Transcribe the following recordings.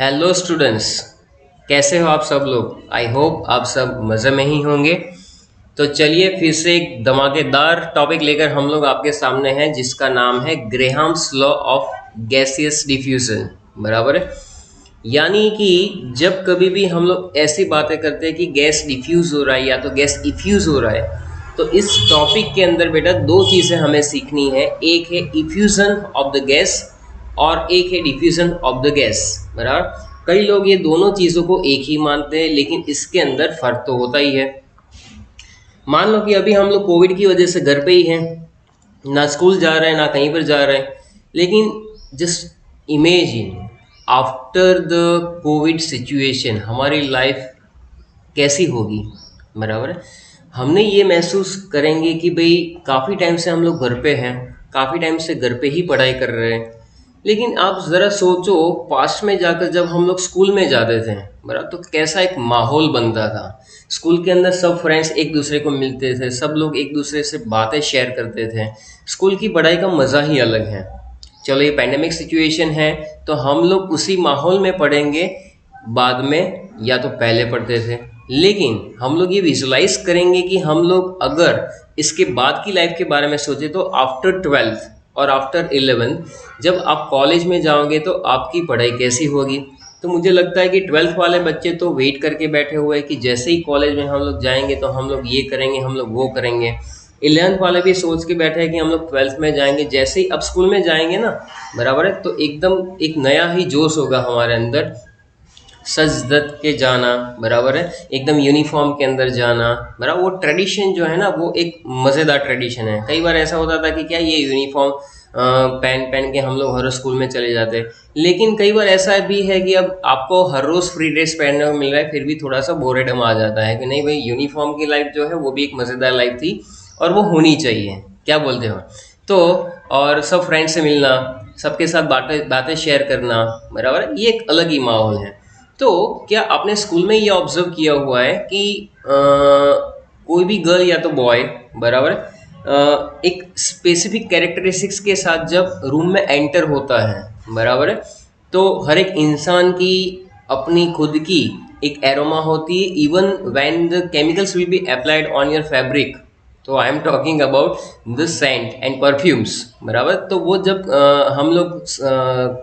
Hello students. कैसे हो आप सब लोग? आई होप आप सब मज़े में ही होंगे। तो चलिए फिर से एक धमाकेदार टॉपिक लेकर हम लोग आपके सामने हैं, जिसका नाम है ग्रेहाम्स लॉ ऑफ गैसियस डिफ्यूजन। बराबर है। यानी कि जब कभी भी हम लोग ऐसी बातें करते हैं कि गैस डिफ्यूज़ हो रहा है या तो गैस इफ्यूज़ हो रहा है, तो इस टॉपिक के अंदर बेटा दो चीज़ें हमें सीखनी है। एक है इफ्यूज़न ऑफ द गैस और एक है डिफ्यूज़न ऑफ द गैस। बराबर। कई लोग ये दोनों चीज़ों को एक ही मानते हैं, लेकिन इसके अंदर फ़र्क तो होता ही है। मान लो कि अभी हम लोग कोविड की वजह से घर पे ही हैं, ना स्कूल जा रहे हैं ना कहीं पर जा रहे हैं, लेकिन just imagine after the Covid situation हमारी लाइफ कैसी होगी। बराबर है। हमने ये महसूस करेंगे कि भाई काफ़ी टाइम से हम लोग घर पे हैं, काफ़ी टाइम से घर पे ही पढ़ाई कर रहे हैं। लेकिन आप ज़रा सोचो, पास्ट में जाकर जब हम लोग स्कूल में जाते थे, बराबर, तो कैसा एक माहौल बनता था। स्कूल के अंदर सब फ्रेंड्स एक दूसरे को मिलते थे, सब लोग एक दूसरे से बातें शेयर करते थे। स्कूल की पढ़ाई का मज़ा ही अलग है। चलो ये पैंडेमिक सिचुएशन है, तो हम लोग उसी माहौल में पढ़ेंगे बाद में, या तो पहले पढ़ते थे। लेकिन हम लोग ये विजुलाइज करेंगे कि हम लोग अगर इसके बाद की लाइफ के बारे में सोचे, तो आफ्टर 12th और आफ्टर 11th जब आप कॉलेज में जाओगे तो आपकी पढ़ाई कैसी होगी। तो मुझे लगता है कि 12th वाले बच्चे तो वेट करके बैठे हुए हैं कि जैसे ही कॉलेज में हम लोग जाएंगे तो हम लोग ये करेंगे, हम लोग वो करेंगे। 11th वाले भी सोच के बैठे हैं कि हम लोग 12th में जाएंगे, जैसे ही अब स्कूल में जाएंगे ना, बराबर है, तो एकदम एक नया ही जोश होगा हमारे अंदर। सज धज के जाना, बराबर है, एकदम यूनिफॉर्म के अंदर जाना। बराबर, वो ट्रेडिशन जो है ना, वो एक मज़ेदार ट्रेडिशन है। कई बार ऐसा होता था कि क्या ये यूनिफॉर्म पहन पहन के हम लोग हर स्कूल में चले जाते। लेकिन कई बार ऐसा भी है कि अब आपको हर रोज़ फ्री ड्रेस पहनने को मिल रहा है, फिर भी थोड़ा सा बोरेडम आ जाता है कि नहीं भाई, यूनिफॉर्म की लाइफ जो है वो भी एक मज़ेदार लाइफ थी और वो होनी चाहिए। क्या बोलते हो? तो और सब फ्रेंड से मिलना, सबके साथ बातें बातें शेयर करना, बराबर है, ये एक अलग ही माहौल है। तो क्या आपने स्कूल में ये ऑब्जर्व किया हुआ है कि कोई भी गर्ल या तो बॉय, बराबर, एक स्पेसिफिक कैरेक्टरिस्टिक्स के साथ जब रूम में एंटर होता है, बराबर है, तो हर एक इंसान की अपनी खुद की एक एरोमा होती है, even when the chemicals will be applied on your fabric. तो I am talking about the Saint and perfumes. बराबर, तो वो जब हम लोग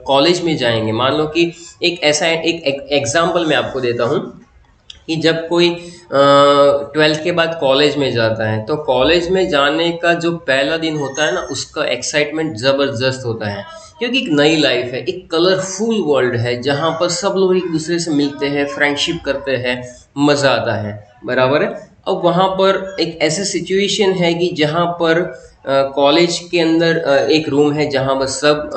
कॉलेज में जाएंगे, मान लो कि एक ऐसा एक एग्जाम्पल मैं आपको देता हूँ कि जब कोई 12th के बाद कॉलेज में जाता है, तो कॉलेज में जाने का जो पहला दिन होता है ना, उसका एक्साइटमेंट ज़बरदस्त होता है, क्योंकि एक नई लाइफ है, एक कलरफुल वर्ल्ड है, जहाँ पर सब लोग एक दूसरे से मिलते हैं, फ्रेंडशिप करते हैं, मज़ा आता है। बराबर है। अब वहाँ पर एक ऐसी सिचुएशन है कि जहाँ पर कॉलेज के अंदर एक रूम है जहाँ पर सब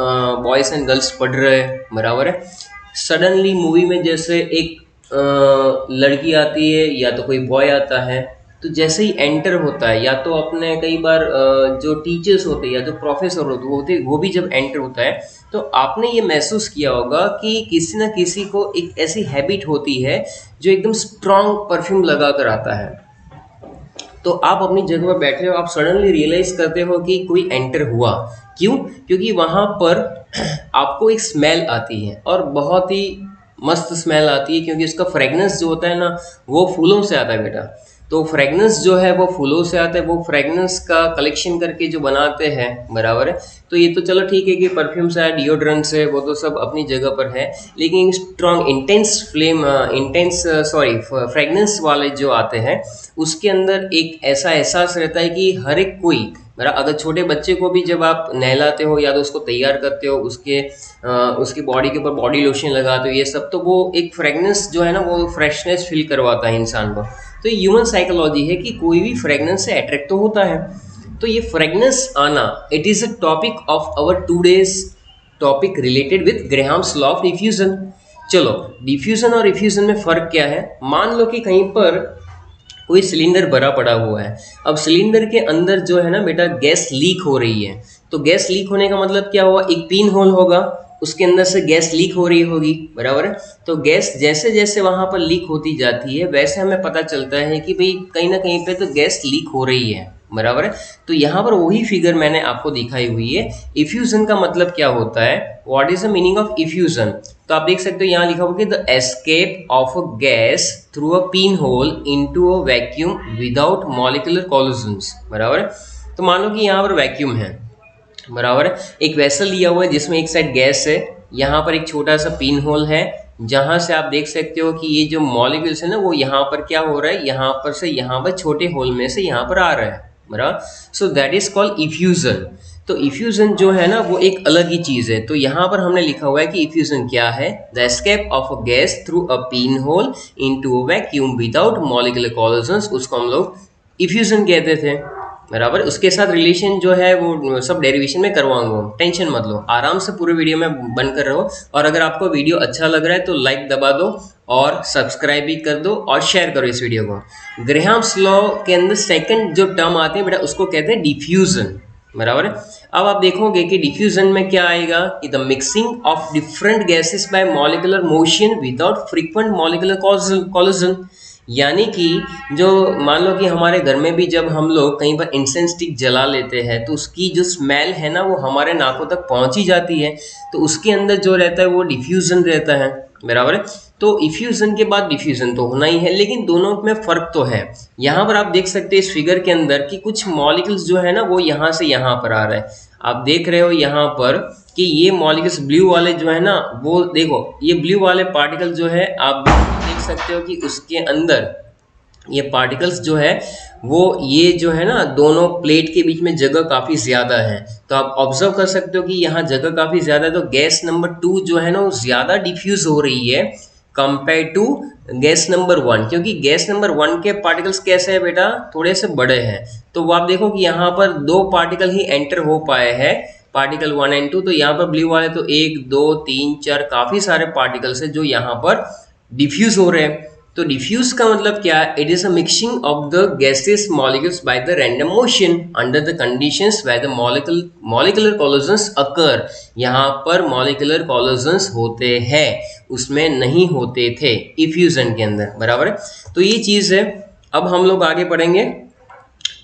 बॉयज़ एंड गर्ल्स पढ़ रहे हैं, बराबर है। सडनली मूवी में जैसे एक लड़की आती है या तो कोई बॉय आता है, तो जैसे ही एंटर होता है, या तो अपने कई बार जो टीचर्स होते हैं या जो प्रोफेसर होते वो भी जब एंटर होता है, तो आपने ये महसूस किया होगा कि किसी न किसी को एक ऐसी हैबिट होती है जो एकदम स्ट्रॉन्ग परफ्यूम लगा कर आता है। तो आप अपनी जगह पर बैठे हो, आप सडनली रियलाइज करते हो कि कोई एंटर हुआ। क्यों? क्योंकि वहाँ पर आपको एक स्मेल आती है और बहुत ही मस्त स्मेल आती है, क्योंकि उसका फ्रेगनेंस जो होता है ना, वो फूलों से आता है बेटा। तो फ्रेगनेंस जो है वो फूलों से आता है, वो फ्रेगनेंस का कलेक्शन करके जो बनाते हैं, बराबर है। तो ये तो चलो ठीक है कि परफ्यूम्स है, डिओड्रेंट्स है, वो तो सब अपनी जगह पर है। लेकिन strong intense flame intense sorry fragrance वाले जो आते हैं, उसके अंदर एक ऐसा एहसास रहता है कि हर एक कोई, मेरा अगर छोटे बच्चे को भी जब आप नहलाते हो या तो उसको तैयार करते हो, उसकी बॉडी के ऊपर बॉडी लोशन लगाते हो, ये सब, तो वो एक फ्रेगनेंस जो है ना, वो फ्रेशनेस फील करवाता है इंसान को। तो ये ह्यूमन साइकोलॉजी है कि कोई भी फ्रेगनेंस से अट्रैक्ट तो होता है। तो ये फ्रेगनेंस आना, it is a topic of our today's topic related with ग्रेहाम्स law of diffusion. चलो, डिफ्यूजन और रिफ्यूजन में फ़र्क क्या है। मान लो कि कहीं पर कोई सिलेंडर भरा पड़ा हुआ है। अब सिलेंडर के अंदर जो है ना बेटा, गैस लीक हो रही है। तो गैस लीक होने का मतलब क्या हुआ? एक पिन होल होगा, उसके अंदर से गैस लीक हो रही होगी, बराबर है। तो गैस जैसे जैसे वहां पर लीक होती जाती है, वैसे हमें पता चलता है कि भाई कहीं ना कहीं पे तो गैस लीक हो रही है, बराबर है। तो यहाँ पर वही फिगर मैंने आपको दिखाई हुई है। इफ्यूजन का मतलब क्या होता है, what is the meaning of effusion. तो आप देख सकते हो यहाँ लिखा हुआ कि the escape of a gas through a pin hole into a vacuum without molecular collisions, बराबर है। तो मान लो कि यहाँ पर वैक्यूम है, बराबर है, एक वेसल लिया हुआ है जिसमें एक साइड गैस है, यहाँ पर एक छोटा सा पिन होल है जहां से आप देख सकते हो कि ये जो मॉलिक्यूल्स है ना वो यहाँ पर क्या हो रहा है, यहाँ पर से यहाँ पर छोटे होल में से यहाँ पर आ रहा है, बराबर। सो दैट इज कॉल्ड इफ्यूजन। तो इफ्यूजन जो है ना वो एक अलग ही चीज है। तो यहाँ पर हमने लिखा हुआ है कि इफ्यूजन क्या है, the escape of a gas through a pin hole into a vacuum without molecular collisions, उसको हम लोग इफ्यूजन कहते थे, बराबर। उसके साथ रिलेशन जो है वो सब डेरिवेशन में करवाऊंगा, टेंशन मत लो, आराम से पूरे वीडियो में बन कर रहो। और अगर आपको वीडियो अच्छा लग रहा है तो लाइक दबा दो और सब्सक्राइब भी कर दो और शेयर करो इस वीडियो को। ग्रेहाम्स लॉ के अंदर सेकंड जो टर्म आते हैं बेटा उसको कहते हैं डिफ्यूजन, बराबर है। अब आप देखोगे कि डिफ्यूजन में क्या आएगा कि the mixing of different gases bye molecular motion without frequent molecular collision. यानी कि जो मान लो कि हमारे घर में भी जब हम लोग कहीं पर इंसेंस स्टिक जला लेते हैं तो उसकी जो स्मेल है ना वो हमारे नाकों तक पहुंच ही जाती है, तो उसके अंदर जो रहता है वो डिफ्यूजन रहता है, बराबर है। तो इफ्यूजन के बाद डिफ्यूजन तो होना ही है, लेकिन दोनों में फर्क तो है। यहाँ पर आप देख सकते हैं इस फिगर के अंदर कि कुछ मॉलिक्यूल्स जो है ना वो यहाँ से यहाँ पर आ रहा है। आप देख रहे हो यहाँ पर कि ये मॉलिक्यूल्स ब्लू वाले जो है ना वो देखो, ये ब्लू वाले पार्टिकल जो है आप देख सकते हो कि उसके अंदर ये पार्टिकल्स जो है वो ये जो है ना दोनों प्लेट के बीच में जगह काफ़ी ज़्यादा है। तो आप ऑब्जर्व कर सकते हो कि यहाँ जगह काफ़ी ज़्यादा है, तो गैस नंबर 2 जो है ना वो ज़्यादा डिफ्यूज हो रही है कंपेयर टू गैस नंबर 1, क्योंकि गैस नंबर 1 के पार्टिकल्स कैसे है बेटा, थोड़े से बड़े हैं। तो वो आप देखो कि यहाँ पर 2 पार्टिकल ही एंटर हो पाए हैं, पार्टिकल 1 एंड 2। तो यहाँ पर ब्लू वाले तो 1 2 3 4 काफ़ी सारे पार्टिकल्स है जो यहाँ पर डिफ्यूज हो रहे हैं। तो डिफ्यूज का मतलब क्या है, it is a mixing of the gases molecules by the random motion under the conditions where the molecular collisions अकर। यहाँ पर मॉलिक्यूलर कोलिजन्स होते हैं, उसमें नहीं होते थे इफ्यूजन के अंदर, बराबर है। तो ये चीज है। अब हम लोग आगे पढ़ेंगे।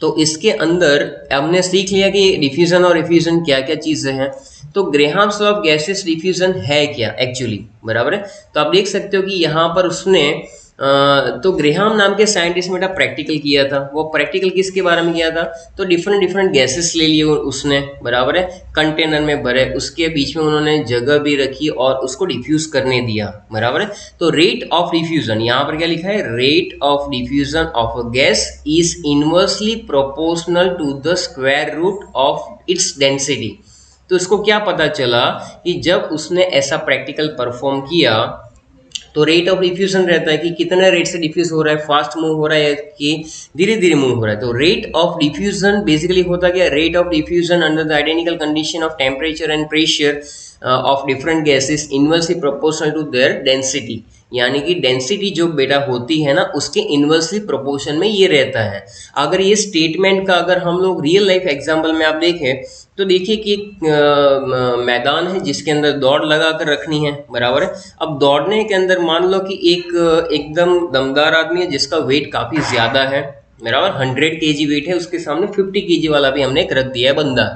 तो इसके अंदर हमने सीख लिया कि डिफ्यूजन और इफ्यूजन क्या क्या चीजें हैं। तो ग्रेहाम्स लॉ ऑफ गैसेस डिफ्यूजन है क्या एक्चुअली, बराबर है। तो आप देख सकते हो कि यहाँ पर उसने तो ग्रेहाम नाम के साइंटिस्ट ने प्रैक्टिकल किया था। वो प्रैक्टिकल किसके बारे में किया था, तो डिफरेंट डिफरेंट गैसेस ले लिए उसने, बराबर है, कंटेनर में भरे, उसके बीच में उन्होंने जगह भी रखी और उसको डिफ्यूज करने दिया, बराबर है। तो रेट ऑफ डिफ्यूजन, यहाँ पर क्या लिखा है, rate of diffusion of a gas is inversely proportional to the square root of its density. तो इसको क्या पता चला कि जब उसने ऐसा प्रैक्टिकल परफॉर्म किया तो रेट ऑफ डिफ्यूजन रहता है कि कितना रेट से डिफ्यूज हो रहा है, फास्ट मूव हो रहा है कि धीरे धीरे मूव हो रहा है। तो रेट ऑफ डिफ्यूजन बेसिकली होता क्या, rate of diffusion under the identical condition of temperature and pressure of different gases inversely proportional to their density. यानी कि डेंसिटी जो बेटा होती है ना उसके इनवर्सली प्रोपोर्शन में ये रहता है। अगर ये स्टेटमेंट का अगर हम लोग रियल लाइफ एग्जांपल में आप देखें तो देखिए कि मैदान है जिसके अंदर दौड़ लगा कर रखनी है, बराबर है। अब दौड़ने के अंदर मान लो कि एक एकदम दमदार आदमी है जिसका वेट काफ़ी ज़्यादा है, बराबर, 100 kg वेट है, उसके सामने 50 kg वाला भी हमने एक रख दिया है बंदा।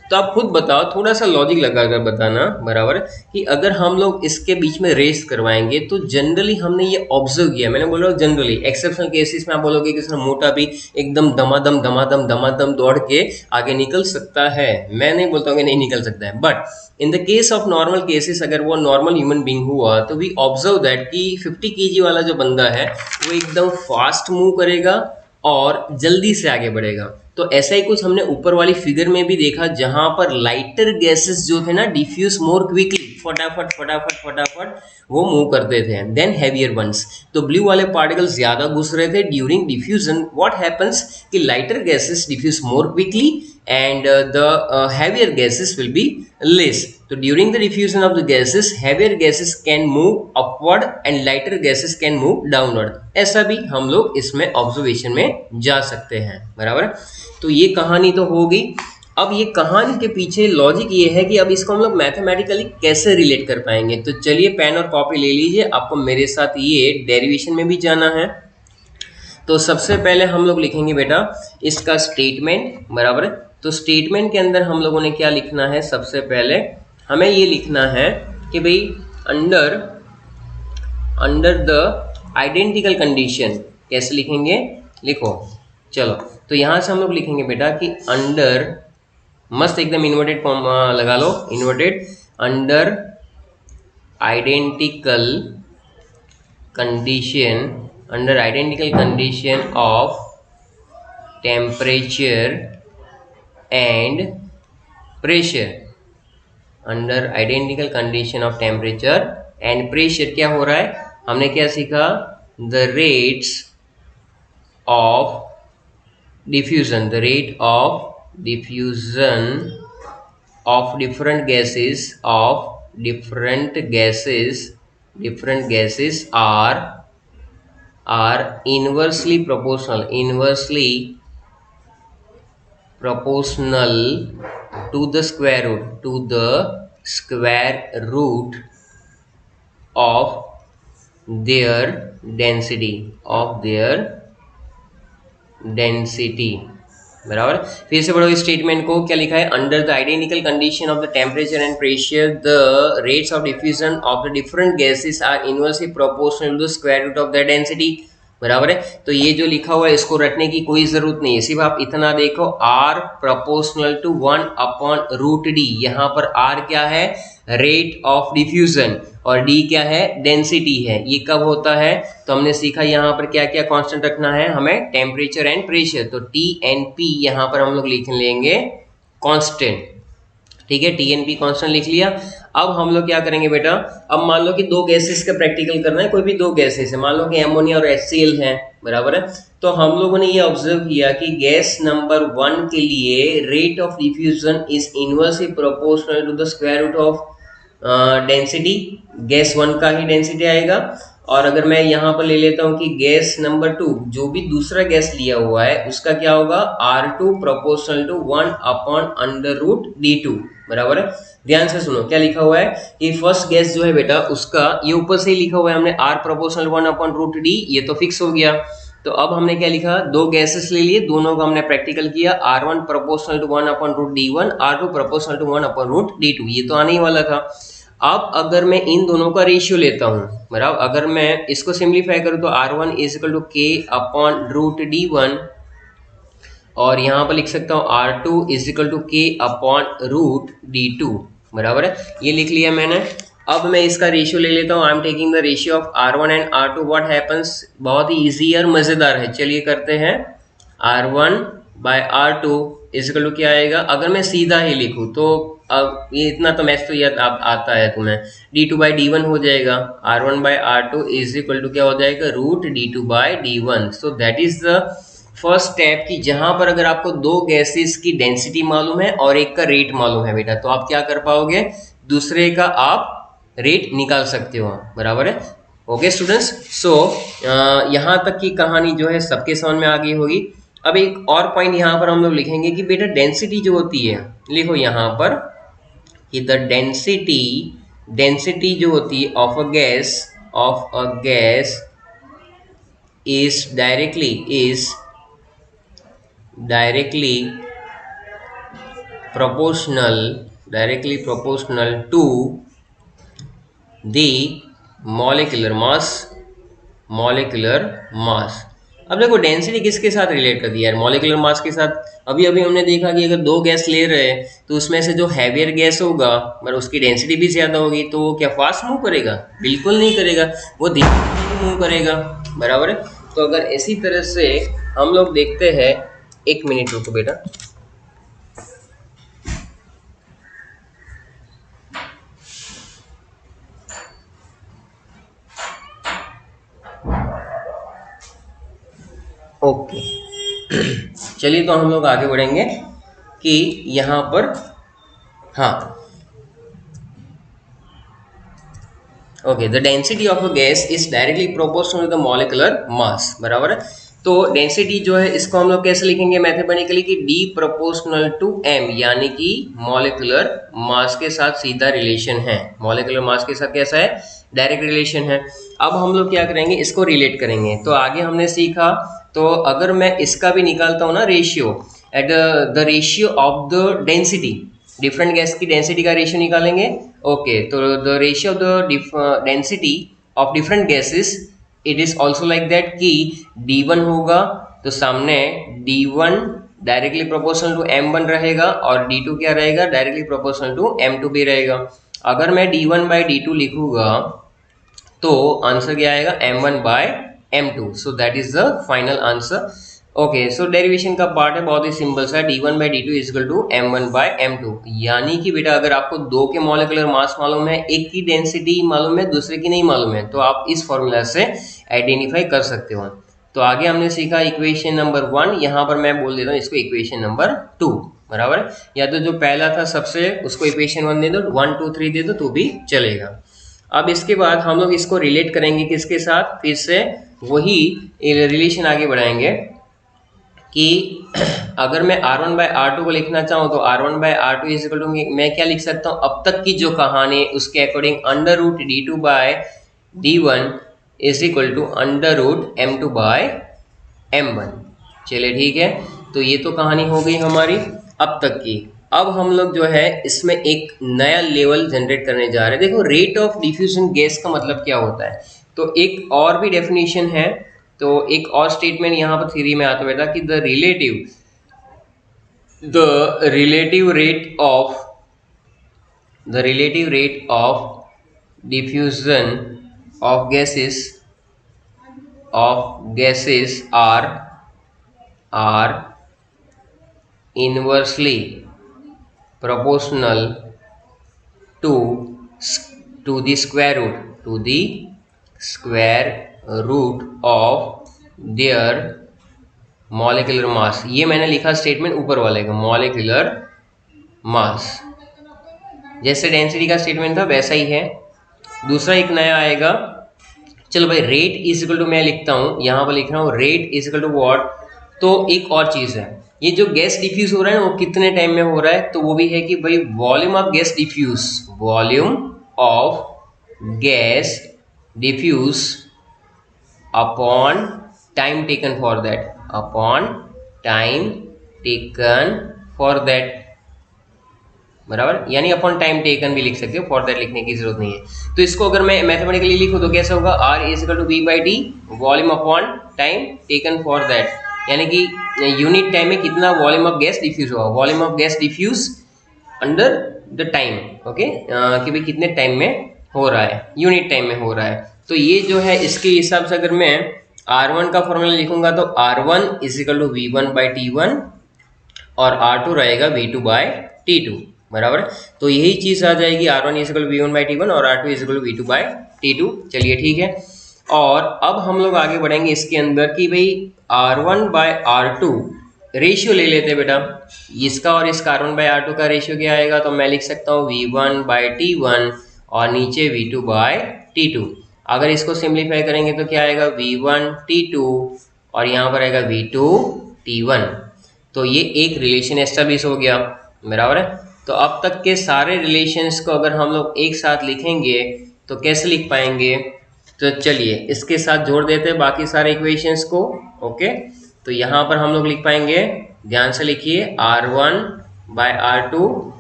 तो आप खुद बताओ, थोड़ा सा लॉजिक लगा कर बताना, बराबर, कि अगर हम लोग इसके बीच में रेस करवाएंगे तो जनरली हमने ये ऑब्जर्व किया, मैंने बोला जनरली, एक्सेप्शनल केसेस में आप बोलोगे कि सर मोटा भी एकदम दमादम दमादम दमादम दौड़ के आगे निकल सकता है, मैं नहीं बोलता हूँ कि नहीं निकल सकता है, but in the case of normal cases अगर वो नॉर्मल ह्यूमन बींग हुआ तो वी ऑब्जर्व दैट कि 50 kg वाला जो बंदा है वो एकदम फास्ट मूव करेगा और जल्दी से आगे बढ़ेगा। तो ऐसा ही कुछ हमने ऊपर वाली फिगर में भी देखा जहां पर लाइटर गैसेस जो थे ना डिफ्यूज मोर क्विकली, फटाफट फटाफट फटाफट वो मूव करते थे देन हैवियर वंस। तो ब्लू वाले पार्टिकल्स ज्यादा घुस रहे थे ड्यूरिंग डिफ्यूजन। व्हाट हैपेंस कि lighter gases diffuse more quickly and the heavier gases will be less. So during the diffusion of the gases, heavier gases can move upward and lighter gases can move downward. ऐसा भी हम लोग इसमें observation में जा सकते हैं, बराबर। तो ये कहानी तो हो गई। अब ये कहानी के पीछे लॉजिक ये है कि अब इसको हम लोग मैथमेटिकली कैसे रिलेट कर पाएंगे। तो चलिए पेन और कॉपी ले लीजिए, आपको मेरे साथ ये डेरिवेशन में भी जाना है। तो सबसे पहले हम लोग लिखेंगे बेटा इसका स्टेटमेंट, बराबर है। तो स्टेटमेंट के अंदर हम लोगों ने क्या लिखना है, सबसे पहले हमें ये लिखना है कि भाई अंडर द आइडेंटिकल कंडीशन, कैसे लिखेंगे, लिखो चलो। तो यहाँ से हम लोग लिखेंगे बेटा कि अंडर, मस्त एकदम इन्वर्टेड फॉर्म लगा लो, inverted, under identical condition of temperature and pressure, under identical condition of temperature and pressure क्या हो रहा है, हमने क्या सीखा, the rate of diffusion of different gases are inversely proportional to the square root of their density, बराबर। फिर से पढ़ो इस स्टेटमेंट को, क्या लिखा है, under the identical condition of the temperature and pressure the rates of diffusion of the different gases are inversely proportional to the square root of the density, बराबर है। तो ये जो लिखा हुआ है इसको रटने की कोई जरूरत नहीं है, सिर्फ आप इतना देखो, आर प्रोपोर्शनल टू 1/√d, यहाँ पर आर क्या है, रेट ऑफ डिफ्यूजन, और डी क्या है, डेंसिटी है। ये कब होता है, तो हमने सीखा यहाँ पर क्या क्या कांस्टेंट रखना है हमें, टेम्परेचर एंड प्रेशर, तो टी एंड पी यहाँ पर हम लोग लिख लेंगे कांस्टेंट, ठीक है, टी एंड पी कांस्टेंट लिख लिया। अब हम लोग क्या करेंगे बेटा, अब मान लो कि दो गैसेस का प्रैक्टिकल करना है, कोई भी दो गैसेस है, मान लो कि एमोनिया और HCl है, बराबर है। तो हम लोगों ने ये ऑब्जर्व किया कि गैस नंबर 1 के लिए rate of diffusion is inversely proportional to the square root of density, gas 1 का ही डेंसिटी आएगा। और अगर मैं यहाँ पर ले लेता हूँ कि गैस नंबर 2, जो भी दूसरा गैस लिया हुआ है उसका क्या होगा, R2 प्रोपोर्शनल टू 1/√d2, बराबर है। ध्यान से सुनो क्या लिखा हुआ है कि फर्स्ट गैस जो है बेटा उसका, ये ऊपर से ही लिखा हुआ है हमने, R प्रोपोर्शनल 1/√d, ये तो फिक्स हो गया। तो अब हमने क्या लिखा, दो गैसेस ले लिए, दोनों का हमने प्रैक्टिकल किया, R1 proportional to 1/√d1, R2 proportional to 1/√d2, ये तो आने ही वाला था। अब अगर मैं इन दोनों का रेशियो लेता हूँ, बराबर, अगर मैं इसको सिंप्लीफाई करूँ तो R1 = k/√d1, और यहाँ पर लिख सकता हूँ R2 = k/√d2, बराबर है, ये लिख लिया मैंने। अब मैं इसका रेशियो ले लेता हूँ, I am taking the ratio of R1 and R2, what happens, बहुत ही इजी और मज़ेदार है, चलिए करते हैं। R1/R2 = क्या आएगा, अगर मैं सीधा ही लिखूँ तो अब ये इतना तो मैथ्स तो याद आता है तुम्हें, d2/d1 हो जाएगा, R1/R2 = क्या हो जाएगा, √d2/d1। So that is the first step कि जहां पर अगर आपको दो गैसेस की डेंसिटी मालूम है और एक का रेट मालूम है बेटा, तो आप क्या कर पाओगे, दूसरे का आप रेट निकाल सकते हो, बराबर है। ओके स्टूडेंट्स, सो यहाँ तक की कहानी जो है सबके समझ में आ गई होगी। अब एक और पॉइंट यहाँ पर हम लोग लिखेंगे कि बेटा डेंसिटी जो होती है, लिखो यहाँ पर कि द डेंसिटी जो होती है of a gas is directly proportional to the molecular mass। अब देखो डेंसिटी किसके साथ रिलेट कर दिया है, मॉलिक्यूलर मास के साथ। अभी हमने देखा कि अगर दो गैस ले रहे हैं तो उसमें से जो हैवियर गैस होगा मतलब उसकी डेंसिटी भी ज़्यादा होगी, तो वो क्या फास्ट मूव करेगा, बिल्कुल नहीं करेगा, वो धीरे मूव करेगा, बराबर है। तो अगर इसी तरह से हम लोग देखते हैं, एक मिनट रुको बेटा, ओके चलिए तो हम लोग आगे बढ़ेंगे कि यहाँ पर, हाँ okay, the density of a gas is directly proportional to the molecular mass, बराबर है। तो डेंसिटी जो है इसको हम लोग कैसे लिखेंगे मैथमेटिकली कि D प्रोपोर्शनल टू M, यानी कि मॉलिक्यूलर मास के साथ सीधा रिलेशन है, मॉलिक्यूलर मास के साथ कैसा है, डायरेक्ट रिलेशन है। अब हम लोग क्या करेंगे, इसको रिलेट करेंगे। तो आगे हमने सीखा तो अगर मैं इसका भी निकालता हूँ ना ratio, at the ratio of the density, different gas की डेंसिटी का रेशियो निकालेंगे। ओके, तो the ratio of the density of different gases, it is also like that कि D1 होगा तो सामने D1 directly proportional to M1 रहेगा और D2 क्या रहेगा, डायरेक्टली प्रोपोर्शनल टू M2 भी रहेगा। अगर मैं D1 बाई D2 लिखूंगा तो आंसर क्या आएगा, M1 by M2। So that is the final answer. Okay, so derivation का पार्ट है, बहुत ही सिंपल सा, D1 by D2 is equal to M1 by M2। यानी कि बेटा अगर आपको दो के मॉलिक्यूलर मास मालूम है, एक की डेंसिटी मालूम है, दूसरे की नहीं मालूम है, तो आप इस फॉर्मूला से आइडेंटिफाई कर सकते हो। तो आगे हमने सीखा इक्वेशन नंबर 1, यहाँ पर मैं बोल देता हूँ इसको इक्वेशन नंबर 2, बराबर है। या तो जो पहला था सबसे उसको इक्वेशन 1 दे दो, 1 2 3 दे दो तो भी चलेगा। अब इसके बाद हम लोग इसको रिलेट करेंगे किसके साथ, फिर से वही रिलेशन आगे बढ़ाएंगे कि अगर मैं R1 बाय R2 को लिखना चाहूँ तो R1 by R2 is equal to, मैं क्या लिख सकता हूँ, अब तक की जो कहानी उसके according under root D2 by D1 is equal to under root M2 by M1। चलिए ठीक है, तो ये तो कहानी हो गई हमारी अब तक की। अब हम लोग जो है इसमें एक नया लेवल जनरेट करने जा रहे हैं। देखो रेट ऑफ डिफ्यूजन गैस का मतलब क्या होता है, तो एक और भी डेफिनेशन है, तो एक और स्टेटमेंट यहाँ पर थ्योरी में आता बेटा कि the relative rate of diffusion of gases are inversely proportional to the square root of their molecular mass। ये मैंने लिखा स्टेटमेंट ऊपर वाले का, मॉलिक्यूलर मास जैसे डेंसिटी का स्टेटमेंट था वैसा ही है। दूसरा एक नया आएगा, चलो भाई, रेट इज इक्वल टू, मैं लिखता हूँ यहाँ पर लिख रहा हूँ rate is equal to what, तो एक और चीज है, ये जो गैस डिफ्यूज हो रहा है ना वो कितने टाइम में हो रहा है, तो वो भी है कि भाई volume of gas diffuse upon time taken for that, बराबर, यानी अपॉन टाइम टेकन भी लिख सकते हो, फॉर दैट लिखने की जरूरत नहीं है। तो इसको अगर मैं मैथमेटिकली लिखूं तो कैसे होगा, R is equal to V by D, volume upon time taken for that, यानी कि यूनिट टाइम में कितना वॉल्यूम ऑफ गैस डिफ्यूज हुआ, volume of gas diffuse under the time, okay, कि भाई कितने टाइम में हो रहा है, यूनिट टाइम में हो रहा है। तो ये जो है इसके हिसाब से अगर मैं R1 का फॉर्मूला लिखूंगा तो R1 is equal to V1 by T1 और R2 रहेगा V2 बाय T2, बराबर। तो यही चीज आ जाएगी, R1 is equal to V1 by T1 और R2 is equal to V2 bye T2। चलिए ठीक है, और अब हम लोग आगे बढ़ेंगे इसके अंदर कि भाई R1 बाय R2 रेशियो ले लेते हैं बेटा, इसका और इसका R1 बाय R2 का रेशियो क्या आएगा, तो मैं लिख सकता हूँ V1 बाय T1 और नीचे V2 बाय T2। अगर इसको सिंप्लीफाई करेंगे तो क्या आएगा, V1 T2 और यहाँ पर आएगा V2 T1। तो ये एक रिलेशन एस्टेब्लिश हो गया, बराबर है। तो अब तक के सारे रिलेशंस को अगर हम लोग एक साथ लिखेंगे तो कैसे लिख पाएंगे, तो चलिए इसके साथ जोड़ देते हैं बाकी सारे इक्वेशंस को। ओके, तो यहाँ पर हम लोग लिख पाएंगे, ध्यान से लिखिए, R1 by R2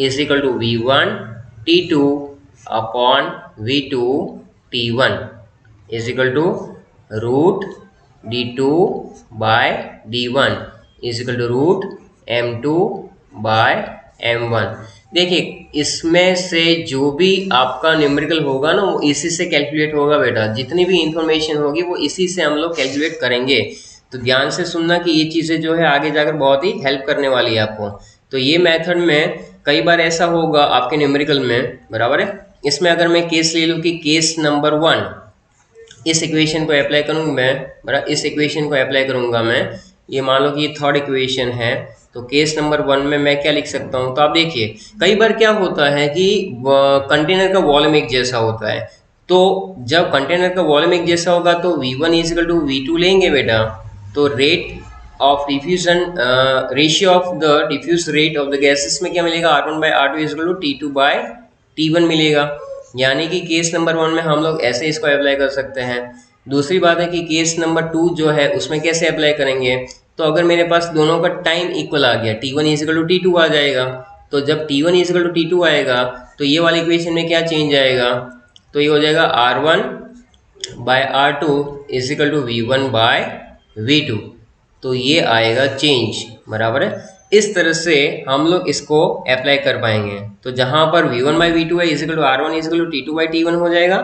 is equal to V1 T2 upon V2 T1 is equal to root D2 by D1 is equal to root M2 by M1। देखिए इसमें से जो भी आपका न्यूमेरिकल होगा ना वो इसी से कैलकुलेट होगा बेटा, जितनी भी इंफॉर्मेशन होगी वो इसी से हम लोग कैलकुलेट करेंगे। तो ध्यान से सुनना कि ये चीज़ें जो है आगे जाकर बहुत ही हेल्प करने वाली है आपको। तो ये मेथड में कई बार ऐसा होगा आपके न्यूमेरिकल में, बराबर है। इसमें अगर मैं केस ले लूँ कि केस नंबर 1, इस इक्वेशन को अप्लाई करूँगा मैं, बराबर, इस इक्वेशन को अप्लाई करूँगा मैं, ये मान लो कि ये थर्ड इक्वेशन है, तो केस नंबर 1 में मैं क्या लिख सकता हूँ, तो आप देखिए कई बार क्या होता है कि कंटेनर का वॉल्यूम एक जैसा होता है, तो जब कंटेनर का वॉल्यूम एक जैसा होगा तो V1 is equal to V2 लेंगे बेटा, तो rate of diffusion, ratio of the diffuse rate of the gases में क्या मिलेगा, R1 by R2 is equal to T2 by T1 मिलेगा। यानी कि केस नंबर 1 में हम लोग ऐसे इसको अप्लाई कर सकते हैं। दूसरी बात है कि केस नंबर 2 जो है उसमें कैसे अप्लाई करेंगे, तो अगर मेरे पास दोनों का टाइम इक्वल आ गया, T1 इजिकल टू T2 आ जाएगा, तो जब T1 इजिकल टू T2 आएगा तो ये वाली इक्वेशन में क्या चेंज आएगा, तो ये हो जाएगा R1 by R2 is equal to V1 bye V2, तो ये आएगा चेंज, बराबर है। इस तरह से हम लोग इसको अप्लाई कर पाएंगे। तो जहां पर V1 बाई V2 है equal to R1 equal to T2 by T1 हो जाएगा,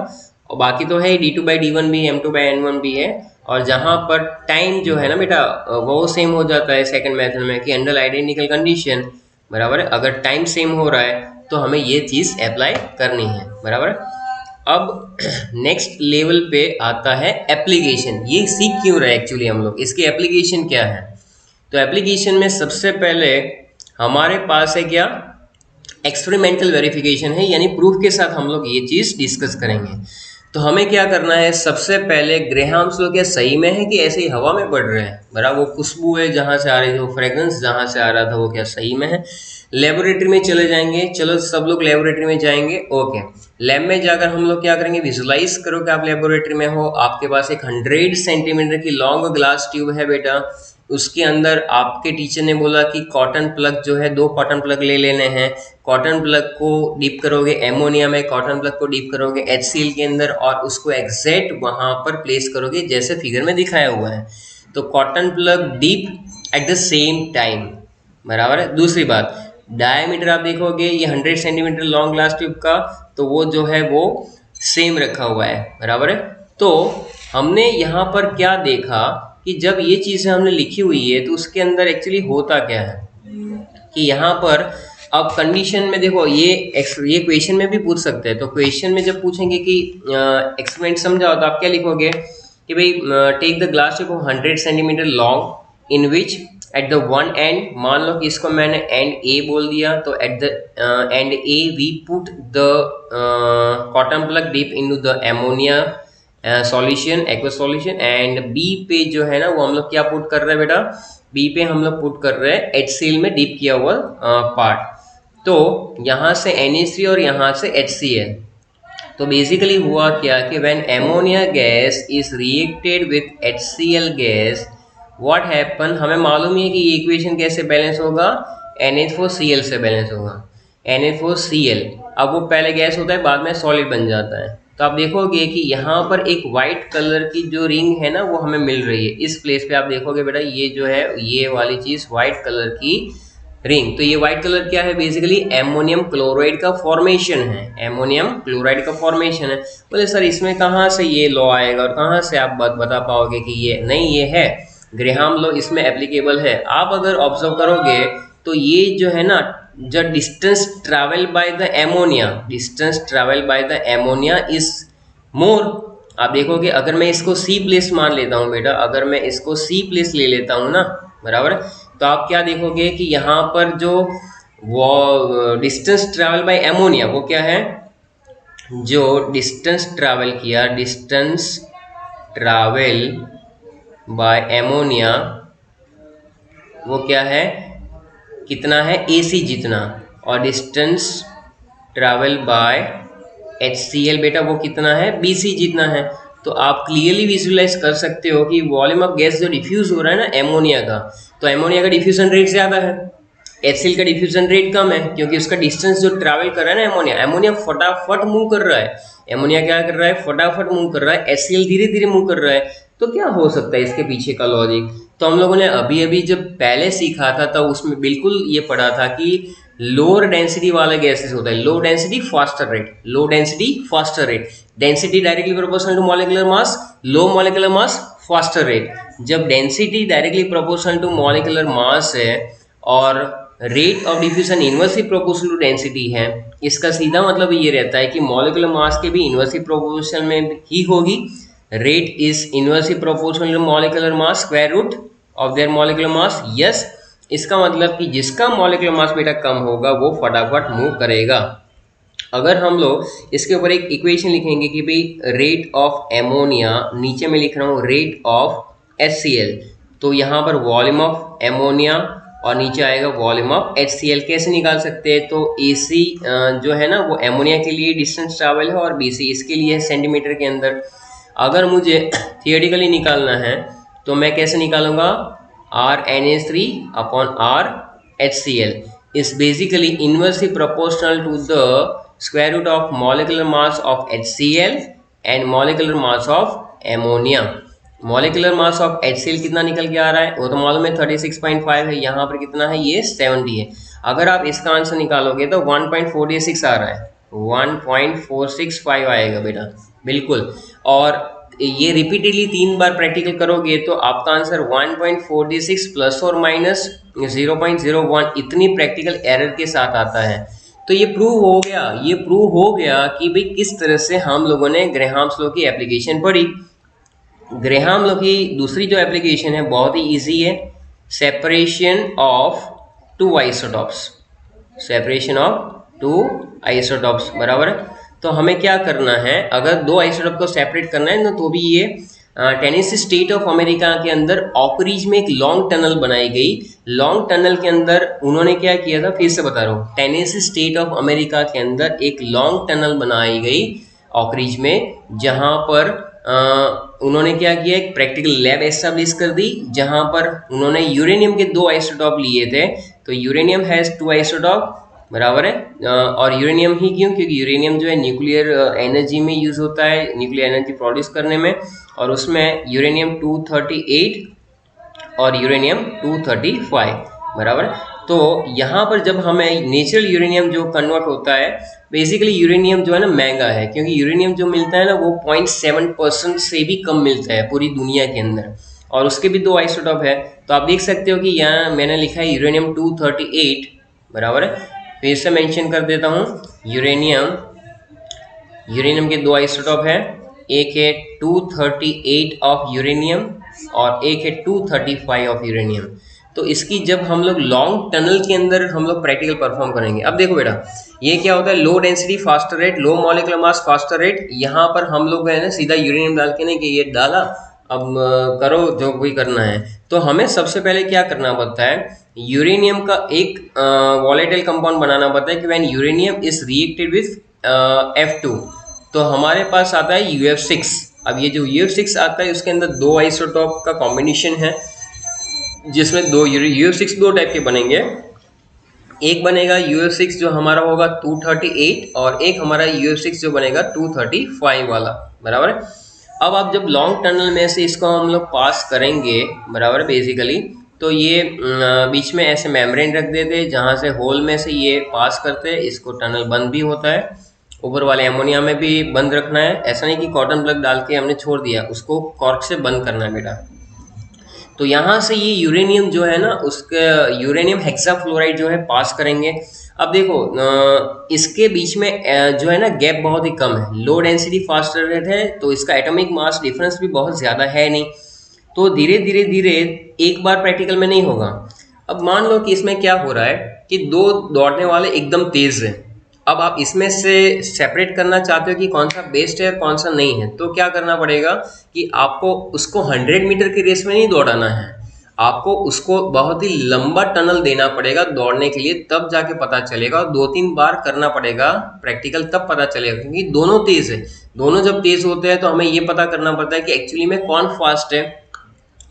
और बाकी तो है D2 बाई D1 भी, M2 बाई N1 भी है। और जहां पर टाइम जो है ना बेटा वो सेम हो जाता है सेकंड मेथड में कि अंडर आइडेंटिकल कंडीशन, बराबर है। अगर टाइम सेम हो रहा है तो हमें ये चीज़ अप्लाई करनी है, बराबर है। अब नेक्स्ट लेवल पे आता है एप्लीकेशन। ये सीख क्यों रहे एक्चुअली हम लोग, इसकी एप्लीकेशन क्या है। तो एप्लीकेशन में सबसे पहले हमारे पास है क्या, एक्सपेरिमेंटल वेरिफिकेशन है, यानी प्रूफ के साथ हम लोग ये चीज़ डिस्कस करेंगे। तो हमें क्या करना है, सबसे पहले ग्रेहाम्स लॉ क्या सही में है कि ऐसे ही हवा में बढ़ रहे हैं, बराबर। वो खुशबू है जहाँ से आ रही थी, वो फ्रेग्रेंस जहाँ से आ रहा था, वो क्या सही में है। लेबोरेटरी में चले जाएंगे, चलो सब लोग लेबोरेटरी में जाएंगे, ओके। लैब में जाकर हम लोग क्या करेंगे, विजुलाइज करो कि आप लेबोरेटरी में हो, आपके पास एक 100 सेंटीमीटर की लॉन्ग ग्लास ट्यूब है बेटा, उसके अंदर आपके टीचर ने बोला कि कॉटन प्लग जो है 2 कॉटन प्लग ले लेने हैं। कॉटन प्लग को डीप करोगे एमोनिया में, कॉटन प्लग को डीप करोगे HCl के अंदर, और उसको एग्जैक्ट वहां पर प्लेस करोगे जैसे फिगर में दिखाया हुआ है। तो cotton plug deep at the same time, बराबर है। दूसरी बात, डायमीटर आप देखोगे ये 100 सेंटीमीटर लॉन्ग ग्लास ट्यूब का, तो वो जो है वो सेम रखा हुआ है, बराबर है। तो हमने यहाँ पर क्या देखा कि जब ये चीज़ें हमने लिखी हुई है तो उसके अंदर एक्चुअली होता क्या है कि यहाँ पर अब कंडीशन में देखो, ये क्वेश्चन में भी पूछ सकते हैं। तो क्वेश्चन में जब पूछेंगे कि एक्सपेरिमेंट समझाओ, तो आप क्या लिखोगे कि भाई take the glass tube 100 centimetre long in which at the one end, मान लो कि इसको मैंने एंड ए बोल दिया, तो at the end A we put the cotton plug deep into the ammonia solution, aqueous solution. And B पे जो है ना वो हम लोग क्या पुट कर रहे हैं बेटा, बी पे हम लोग पुट कर रहे हैं HCl में डीप किया हुआ पार्ट। तो यहाँ से NH3 और यहाँ से HCl। तो बेसिकली हुआ क्या कि when ammonia gas is reacted with HCl gas, what happen, हमें मालूम है कि ये इक्वेशन कैसे बैलेंस होगा, NH4Cl से बैलेंस होगा, NH4Cl। अब वो पहले गैस होता है, बाद में सॉलिड बन जाता है। तो आप देखोगे कि यहाँ पर एक वाइट कलर की जो रिंग है ना वो हमें मिल रही है। इस प्लेस पे आप देखोगे बेटा, ये जो है ये वाली चीज़ वाइट कलर की रिंग, तो ये व्हाइट कलर क्या है, बेसिकली एमोनियम क्लोराइड का फॉर्मेशन है, एमोनियम क्लोराइड का फॉर्मेशन है। बोले सर इसमें कहाँ से ये लॉ आएगा और कहाँ से आप बता पाओगे कि ये नहीं, ये है ग्रेहाम लॉ, इसमें एप्लीकेबल है। आप अगर ऑब्जर्व करोगे तो ये जो है ना, जो distance travel by the ammonia, distance travel by the ammonia is more. आप देखोगे अगर मैं इसको सी प्लेस मान लेता हूँ बेटा, अगर मैं इसको सी प्लेस ले लेता हूँ ना, बराबर, तो आप क्या देखोगे कि यहाँ पर जो वो डिस्टेंस ट्रैवल बाय एमोनिया वो क्या है, जो डिस्टेंस ट्रैवल किया, डिस्टेंस ट्रैवल बाय एमोनिया वो क्या है, कितना है, AC जितना, और डिस्टेंस ट्रैवल बाय HCl बेटा वो कितना है, BC जितना है। तो आप क्लियरली विजुअलाइज कर सकते हो कि वॉल्यूम ऑफ गैस जो डिफ्यूज हो रहा है ना एमोनिया का, तो एमोनिया का डिफ्यूजन रेट ज़्यादा है, HCl का डिफ्यूजन रेट कम है, क्योंकि उसका डिस्टेंस जो ट्रैवल कर रहा है ना एमोनिया फटाफट मूव कर रहा है। एमोनिया क्या कर रहा है, फटाफट मूव कर रहा है, HCl धीरे धीरे मूव कर रहा है। तो क्या हो सकता है इसके पीछे का लॉजिक, तो हम लोगों ने अभी अभी जब पहले सीखा था तो उसमें बिल्कुल ये पढ़ा था कि लोअर डेंसिटी वाला गैसेस होता है, low density faster rate, low density faster rate, density directly proportional to molecular mass, low molecular mass faster rate. जब density directly proportional to molecular मास है और rate of diffusion inversely proportional to density है, इसका सीधा मतलब ये रहता है कि मॉलिक्यूलर मास के भी इनवर्सली प्रोपोर्शनल में ही होगी। Rate is inversely proportional to molecular mass, square root of their molecular mass. Yes, इसका मतलब कि जिसका मॉलिक्यूलर मास बेटा कम होगा वो फटाफट मूव करेगा। अगर हम लोग इसके ऊपर एक इक्वेशन लिखेंगे कि भाई रेट ऑफ एमोनिया, नीचे में लिख रहा हूँ रेट ऑफ HCl, तो यहाँ पर वॉल्यूम ऑफ एमोनिया और नीचे आएगा वॉल्यूम ऑफ HCl। कैसे निकाल सकते हैं, तो AC जो है ना वो एमोनिया के लिए डिस्टेंस ट्रैवल है और BC इसके लिए है सेंटीमीटर के अंदर। अगर मुझे थियोरेटिकली निकालना है तो मैं कैसे निकालूंगा, RNA3 upon RHCl is basically inversely proportional to the square root of molecular mass of HCl and molecular mass of ammonia। Molecular mass of HCl कितना निकल के आ रहा है वो तो मालूम है 36.5 है, यहाँ पर कितना है ये 70 है। अगर आप इसका आंसर निकालोगे तो 1.486 आ रहा है, 1.465 आएगा बेटा, बिल्कुल। और ये रिपीटेडली 3 बार प्रैक्टिकल करोगे तो आपका आंसर 1.46 प्लस और माइनस 0.01 इतनी प्रैक्टिकल एरर के साथ आता है। तो ये प्रूव हो गया कि भाई किस तरह से हम लोगों ने ग्रेहाम्स लॉ की एप्लीकेशन पढ़ी। ग्रेहाम लॉ की दूसरी जो एप्लीकेशन है बहुत ही इजी है, separation of two isotopes, separation of two isotopes, बराबर है। तो हमें क्या करना है, अगर दो आइसोटॉप को सेपरेट करना है ना तो भी ये टेनेसी स्टेट ऑफ अमेरिका के अंदर ऑकरिज में एक लॉन्ग टनल बनाई गई। लॉन्ग टनल के अंदर उन्होंने क्या किया था, फिर से बता रहा हूँ, टेनेसी स्टेट ऑफ अमेरिका के अंदर एक लॉन्ग टनल बनाई गई ऑकरिज में, जहाँ पर उन्होंने क्या किया, एक प्रैक्टिकल लैब एस्टेब्लिश कर दी जहाँ पर उन्होंने यूरेनियम के 2 आइसोटॉप लिए थे। तो यूरेनियम हैज़ 2 आइसोटॉप, बराबर है। और यूरेनियम ही क्यों, क्योंकि यूरेनियम जो है न्यूक्लियर एनर्जी में यूज़ होता है, न्यूक्लियर एनर्जी प्रोड्यूस करने में, और उसमें यूरेनियम 238 और यूरेनियम 235, बराबर। तो यहाँ पर जब हमें नेचुरल यूरेनियम जो कन्वर्ट होता है, बेसिकली यूरेनियम जो है ना महंगा है, क्योंकि यूरेनियम जो मिलता है ना वो 0.7% से भी कम मिलता है पूरी दुनिया के अंदर, और उसके भी 2 आइसोटॉप है। तो आप देख सकते हो कि यहाँ मैंने लिखा है यूरेनियम 238, बराबर है। फिर से मेंशन कर देता हूँ, यूरेनियम के 2 आइसोटॉप है, एक है 238 ऑफ यूरेनियम और एक है 235 ऑफ यूरेनियम। तो इसकी जब हम लोग लॉन्ग टनल के अंदर हम लोग प्रैक्टिकल परफॉर्म करेंगे। अब देखो बेटा, ये क्या होता है, low density faster rate, low molecular mass faster rate. यहाँ पर हम लोग है ना सीधा यूरेनियम डाल के नहीं कि ये डाला अब करो जो कोई करना है। तो हमें सबसे पहले क्या करना पड़ता है, यूरेनियम का एक वॉलेटाइल कंपाउंड बनाना पड़ता है कि when uranium is reacted with F2 तो हमारे पास आता है UF6। अब ये जो UF6 आता है उसके अंदर 2 आइसोटॉप का कॉम्बिनेशन है, जिसमें दो UF6 2 टाइप के बनेंगे। एक बनेगा UF6 जो हमारा होगा 238 और एक हमारा UF6 जो बनेगा 235 वाला, बराबर है। अब आप जब लॉन्ग टनल में से इसको हम लोग पास करेंगे, बराबर है, बेसिकली तो ये बीच में ऐसे मेम्ब्रेन रख देते हैं जहाँ से होल में से ये पास करते हैं, इसको टनल बंद भी होता है। ऊपर वाले एमोनिया में भी बंद रखना है, ऐसा नहीं कि कॉटन प्लग डाल के हमने छोड़ दिया, उसको कॉर्क से बंद करना है बेटा। तो यहाँ से ये यूरेनियम जो है ना, उसका यूरेनियम हेक्साफ्लोराइड जो है पास करेंगे। अब देखो इसके बीच में जो है ना गैप बहुत ही कम है, लो डेंसिटी फास्टर रेट है, तो इसका एटॉमिक मास डिफरेंस भी बहुत ज़्यादा है नहीं, तो धीरे धीरे एक बार प्रैक्टिकल में नहीं होगा। अब मान लो कि इसमें क्या हो रहा है कि 2 दौड़ने वाले एकदम तेज़ हैं। अब आप इसमें से सेपरेट करना चाहते हो कि कौन सा बेस्ट है और कौन सा नहीं है, तो क्या करना पड़ेगा कि आपको उसको 100 मीटर की रेस में नहीं दौड़ाना है, आपको उसको बहुत ही लंबा टनल देना पड़ेगा दौड़ने के लिए, तब जाके पता चलेगा। और 2-3 बार करना पड़ेगा प्रैक्टिकल, तब पता चलेगा, क्योंकि दोनों तेज़ है। दोनों जब तेज़ होते हैं तो हमें ये पता करना पड़ता है कि एक्चुअली में कौन फास्ट है।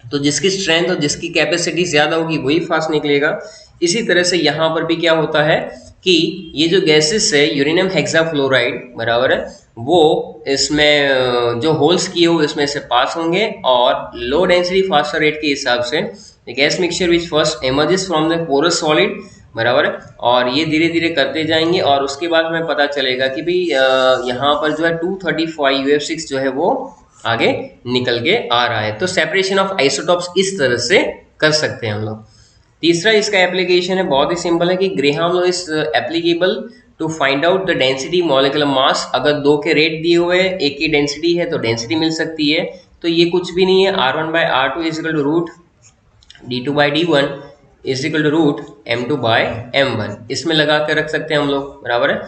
तो जिसकी स्ट्रेंथ और जिसकी कैपेसिटी ज़्यादा होगी वही फास्ट निकलेगा। इसी तरह से यहाँ पर भी क्या होता है कि ये जो गैसेस है यूरेनियम हेक्साफ्लोराइड, बराबर है, वो इसमें जो होल्स किए हुए इसमें से पास होंगे, और लो डेंसिटी फास्टर रेट के हिसाब से gas mixture which first emerges from the porous solid, बराबर है, और ये धीरे धीरे करते जाएंगे, और उसके बाद हमें पता चलेगा कि भाई यहाँ पर जो है 235 UF6 जो है वो आगे निकल के आ रहा है। तो सेपरेशन ऑफ आइसोटॉप्स इस तरह से कर सकते हैं हम लोग। तीसरा इसका एप्लीकेशन है, बहुत ही सिंपल है कि ग्रेहाम law is applicable to find out the density molecular mass. अगर 2 के रेट दिए हुए हैं, एक की डेंसिटी है तो डेंसिटी मिल सकती है। तो ये कुछ भी नहीं है, R1/R2 is equal to root D2/D1 is equal to root M2/M1, इसमें लगा कर रख सकते हैं हम लोग, बराबर है।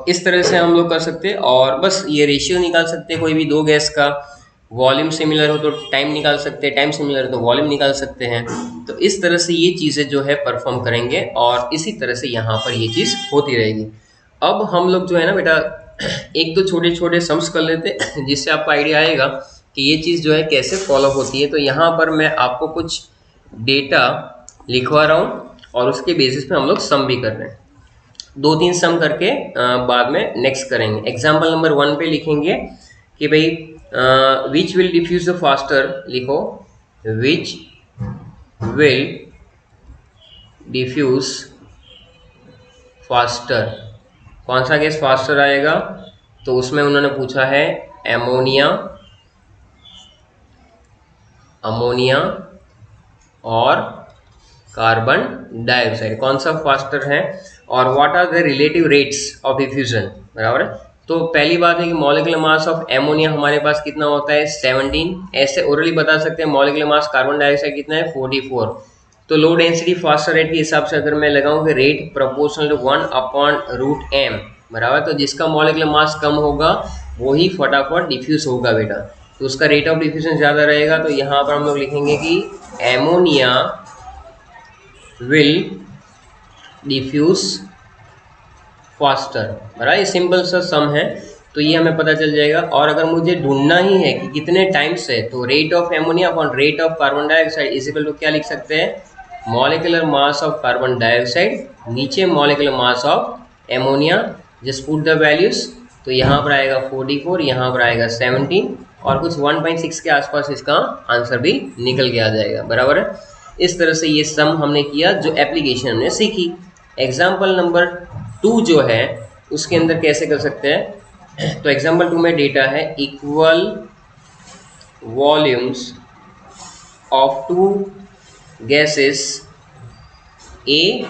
इस तरह से हम लोग कर सकते हैं, और बस ये रेशियो निकाल सकते हैं कोई भी 2 गैस का। वॉल्यूम सिमिलर हो तो टाइम निकाल सकते हैं, टाइम सिमिलर हो तो वॉल्यूम निकाल सकते हैं। तो इस तरह से ये चीज़ें जो है परफॉर्म करेंगे, और इसी तरह से यहाँ पर ये चीज़ होती रहेगी। अब हम लोग जो है ना बेटा एक दो छोटे छोटे सम्स कर लेते हैं जिससे आपको आइडिया आएगा कि ये चीज़ जो है कैसे फॉलो होती है। तो यहाँ पर मैं आपको कुछ डेटा लिखवा रहा हूँ और उसके बेसिस पे हम लोग सम भी कर रहे हैं। दो तीन सम करके बाद में नेक्स्ट करेंगे। एग्जाम्पल नंबर 1 पे लिखेंगे कि भाई which will diffuse the faster, लिखो विच विल डिफ्यूज फास्टर। कौन सा गैस फास्टर आएगा? तो उसमें उन्होंने पूछा है एमोनिया, अमोनिया और कार्बन डाइऑक्साइड। कौन सा फास्टर है और what are the relative rates of diffusion, बराबर है। तो पहली बात है कि मॉलिक्यूलर मास ऑफ एमोनिया हमारे पास कितना होता है 17। ऐसे ओरली बता सकते हैं मॉलिक्यूलर मास कार्बन डाइऑक्साइड कितना है 44। तो लो डेंसिटी फास्टर रेट के हिसाब से अगर मैं लगाऊं कि रेट प्रोपोर्शनल टू 1/√m, बराबर। तो जिसका मॉलिक्यूलर मास कम होगा वही फटाफट डिफ्यूज होगा बेटा, तो उसका रेट ऑफ डिफ्यूजन ज़्यादा रहेगा। तो यहाँ पर हम लोग लिखेंगे कि एमोनिया विल डिफ्यूज फास्टर, बराबर। ये सिंपल सा सम है तो ये हमें पता चल जाएगा। और अगर मुझे ढूंढना ही है कि कितने टाइम्स है, तो rate of ammonia upon rate of carbon dioxide is equal to क्या लिख सकते हैं, molecular mass of carbon dioxide नीचे molecular mass of ammonia, just put the values. तो यहाँ पर आएगा 44, यहाँ पर आएगा 17 और कुछ 1.6 के आसपास इसका आंसर भी निकल के आ जाएगा, बराबर है। इस तरह से ये सम हमने किया जो एप्लीकेशन हमने सीखी। एग्जाम्पल नंबर 2 जो है उसके अंदर कैसे कर सकते हैं, तो एग्जाम्पल 2 में डेटा है equal volumes of two gases A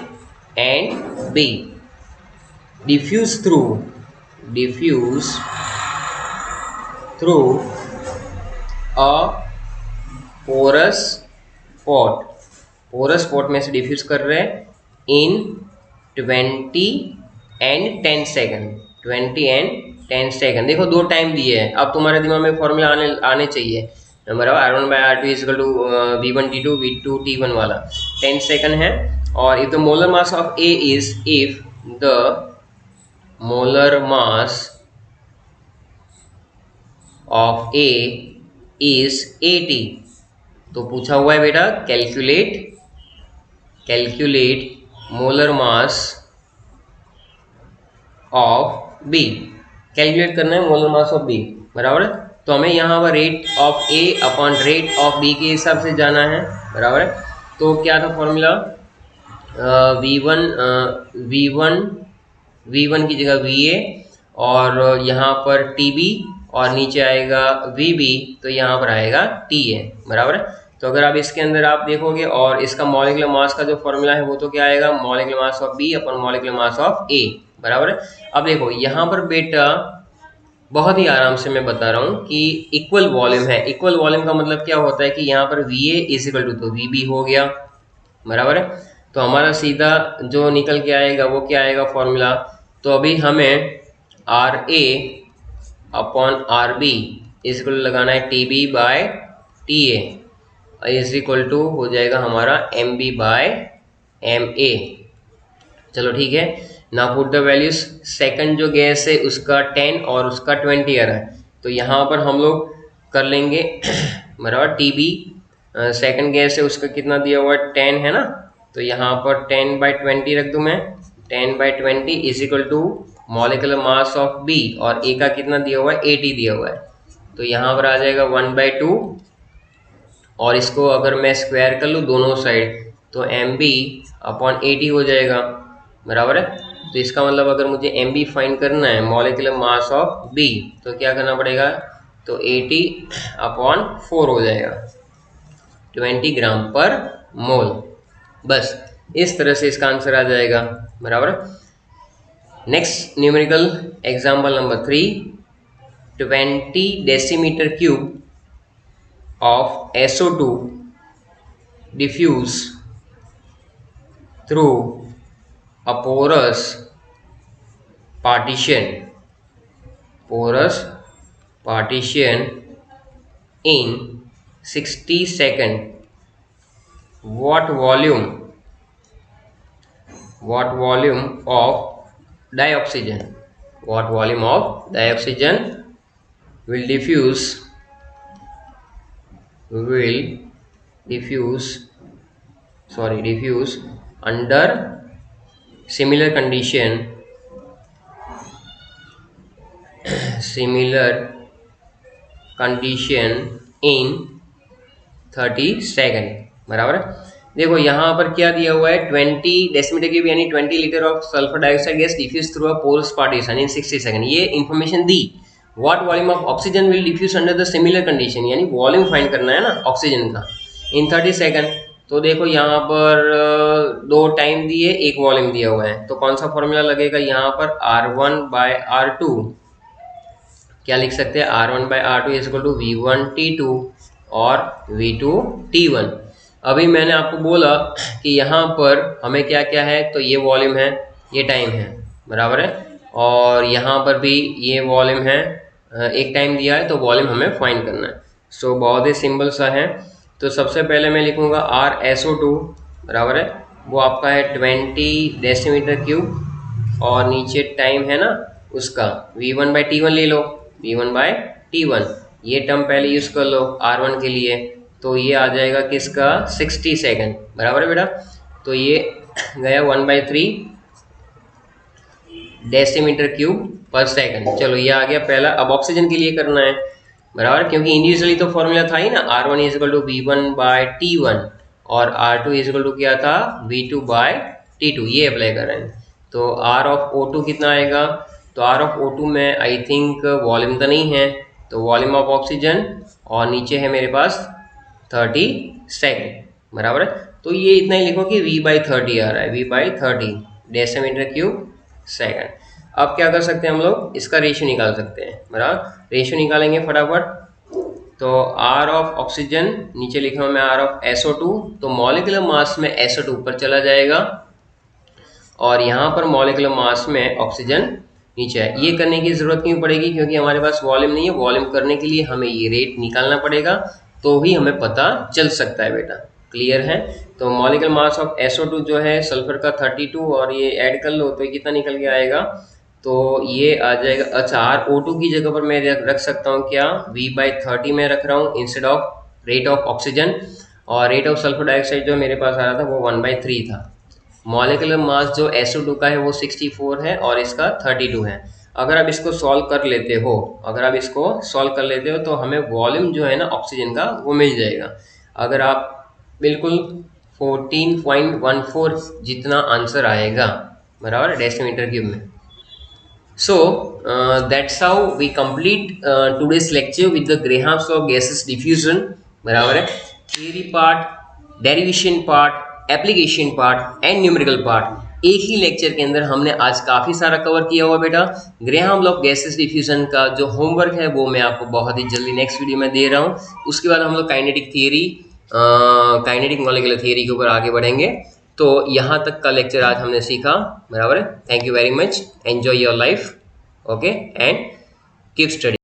and B diffuse through a porous pot में से डिफ्यूज कर रहे हैं इन 20 and 10 सेकेंड। 20 and 10 second. देखो दो टाइम दिए हैं, अब तुम्हारे दिमाग में फॉर्मूला आने चाहिए, बराबर। R1/R2 is equal to V1T2 V2T1 वाला 10 सेकेंड है। और if the molar mass of A is, if the molar mass of A is 80, तो पूछा हुआ है बेटा calculate molar mass of B। Calculate करना है मोलर मास ऑफ B, बराबर है। तो हमें यहाँ पर rate of A upon rate of B के हिसाब से जाना है, बराबर है। तो क्या था फॉर्मूला, V1 की जगह VA और यहाँ पर TB और नीचे आएगा VB, तो यहाँ पर आएगा TA, बराबर है। तो अगर आप इसके अंदर आप देखोगे और इसका मॉलिक्यूलर मास का जो फॉर्मूला है वो तो क्या आएगा, molecular mass of B upon molecular mass of A, बराबर है। अब देखो यहाँ पर बेटा बहुत ही आराम से मैं बता रहा हूँ कि इक्वल वॉल्यूम है। इक्वल वॉल्यूम का मतलब क्या होता है कि यहाँ पर VA इज इक्वल टू तो VB हो गया, बराबर है। तो हमारा सीधा जो निकल के आएगा वो क्या आएगा फॉर्मूला, तो अभी हमें RA upon RB is equal लगाना है TB/TA इज इक्वल टू हो जाएगा हमारा MB/MA। चलो ठीक है, ना पुट द वैल्यूज। सेकंड जो गैस है उसका 10 और उसका 20 आ रहा है, तो यहाँ पर हम लोग कर लेंगे बराबर TB। सेकंड गैस है उसका कितना दिया हुआ है 10 है ना, तो यहाँ पर 10/20 रख दूँ मैं। 10/20 is equal to molecular mass of B और A का कितना दिया हुआ है 80 दिया हुआ है, तो यहाँ पर आ जाएगा 1/2 और इसको अगर मैं स्क्वायर कर लूँ दोनों साइड तो MB/80 हो जाएगा, बराबर है। तो इसका मतलब अगर मुझे MB फाइंड करना है मॉलिक्यूलर मास ऑफ B तो क्या करना पड़ेगा, तो 80/4 हो जाएगा, 20 ग्राम पर मोल। बस इस तरह से इसका आंसर आ जाएगा, बराबर। Next numerical example number 3, 20 decimetre cube of SO2 diffuse through a porous partition in 60 seconds. What volume of dioxygen what volume of the oxygen will diffuse under similar condition in 30 second. बराबर है। देखो यहाँ पर क्या दिया हुआ है, 20 decimetre cube यानी 20 litre of sulphur dioxide gas diffuse through a porous partition in 60 second. ये information the. What volume of oxygen will diffuse under the similar condition, यानी वॉल्यूम फाइंड करना है ना ऑक्सीजन का, इन 30 सेकेंड। तो देखो यहाँ पर दो टाइम दिए, एक वॉल्यूम दिया हुआ है, तो कौन सा फॉर्मूला लगेगा यहाँ पर, R1/R2। क्या लिख सकते हैं, R1/R2 is equal to V1T2 और V2T1। अभी मैंने आपको बोला कि यहाँ पर हमें क्या क्या है, तो ये वॉल्यूम है, ये टाइम है, बराबर है, और यहाँ पर भी ये वॉल्यूम है, एक टाइम दिया है, तो वॉल्यूम हमें फाइंड करना है। सो बहुत ही सिंपल सा है। तो सबसे पहले मैं लिखूँगा RSO2, बराबर है, वो आपका है 20 डेसीमीटर क्यूब, और नीचे टाइम है ना उसका V1/T1 ले लो, V1/T1, ये टर्म पहले यूज़ कर लो R1 के लिए, तो ये आ जाएगा किसका, 60 सेकेंड, बराबर है बेटा। तो ये गया 1/3 डेसीमीटर क्यूब पर सेकंड। चलो ये आ गया पहला। अब ऑक्सीजन के लिए करना है, बराबर, क्योंकि इंडिविजुअली तो फॉर्मूला था ही ना, R1 is equal to V1/T1 और R2 इज इक्वल टू क्या था, V2/T2, ये अप्लाई कर रहे हैं। तो R ऑफ O2 कितना आएगा, तो R ऑफ O2 में आई थिंक वॉल्यूम तो नहीं है, तो वॉल्यूम ऑफ ऑक्सीजन, और नीचे है मेरे पास 30 सेकेंड, बराबर है। तो ये इतना ही लिखो कि V/30 आ रहा है, V/30 डेसीमीटर क्यूब सेकेंड। अब क्या कर सकते हैं हम लोग, इसका रेशियो निकाल सकते हैं, बराबर। रेशियो निकालेंगे फटाफट। तो R ऑफ ऑक्सीजन नीचे लिखा हूँ मैं R ऑफ SO2, तो मॉलिक्यूलर मास में SO2 ऊपर चला जाएगा और यहाँ पर मॉलिक्यूलर मास में ऑक्सीजन नीचे है। ये करने की जरूरत क्यों पड़ेगी, क्योंकि हमारे पास वॉल्यूम नहीं है। वॉल्यूम करने के लिए हमें ये रेट निकालना पड़ेगा, तो ही हमें पता चल सकता है बेटा, क्लियर है। तो मॉलिक्यूलर मास ऑफ SO2 जो है सल्फर का 32, और ये ऐड कर लो तो ये कितना निकल के आएगा, तो ये आ जाएगा, अच्छा RO2 की जगह पर मैं रख सकता हूँ क्या, V/30 में रख रहा हूँ instead of rate of oxygen, और रेट ऑफ सल्फर डाइऑक्साइड जो मेरे पास आ रहा था वो 1/3 था। मॉलिक्यूलर मास जो SO2 का है वो 64 है और इसका 32 है। अगर आप इसको सॉल्व कर लेते हो तो हमें वॉल्यूम जो है ना ऑक्सीजन का वो मिल जाएगा। अगर आप बिल्कुल 14.14 जितना आंसर आएगा, बराबर, डेसीमीटर क्यूब में। So that's how we complete today's lecture with the Graham's law of gases diffusion, बराबर है। Theory part, derivation part, application part and numerical part एक ही लेक्चर के अंदर हमने आज काफ़ी सारा कवर किया हुआ बेटा। ग्रेहाम लॉ ऑफ गैसेस डिफ्यूजन का जो होमवर्क है वो मैं आपको बहुत ही जल्दी नेक्स्ट वीडियो में दे रहा हूँ। उसके बाद हम लोग kinetic theory, kinetic molecular theory के ऊपर आगे बढ़ेंगे। तो यहाँ तक का लेक्चर आज हमने सीखा, बराबर है। Thank you very much, enjoy your life, okay, and keep study.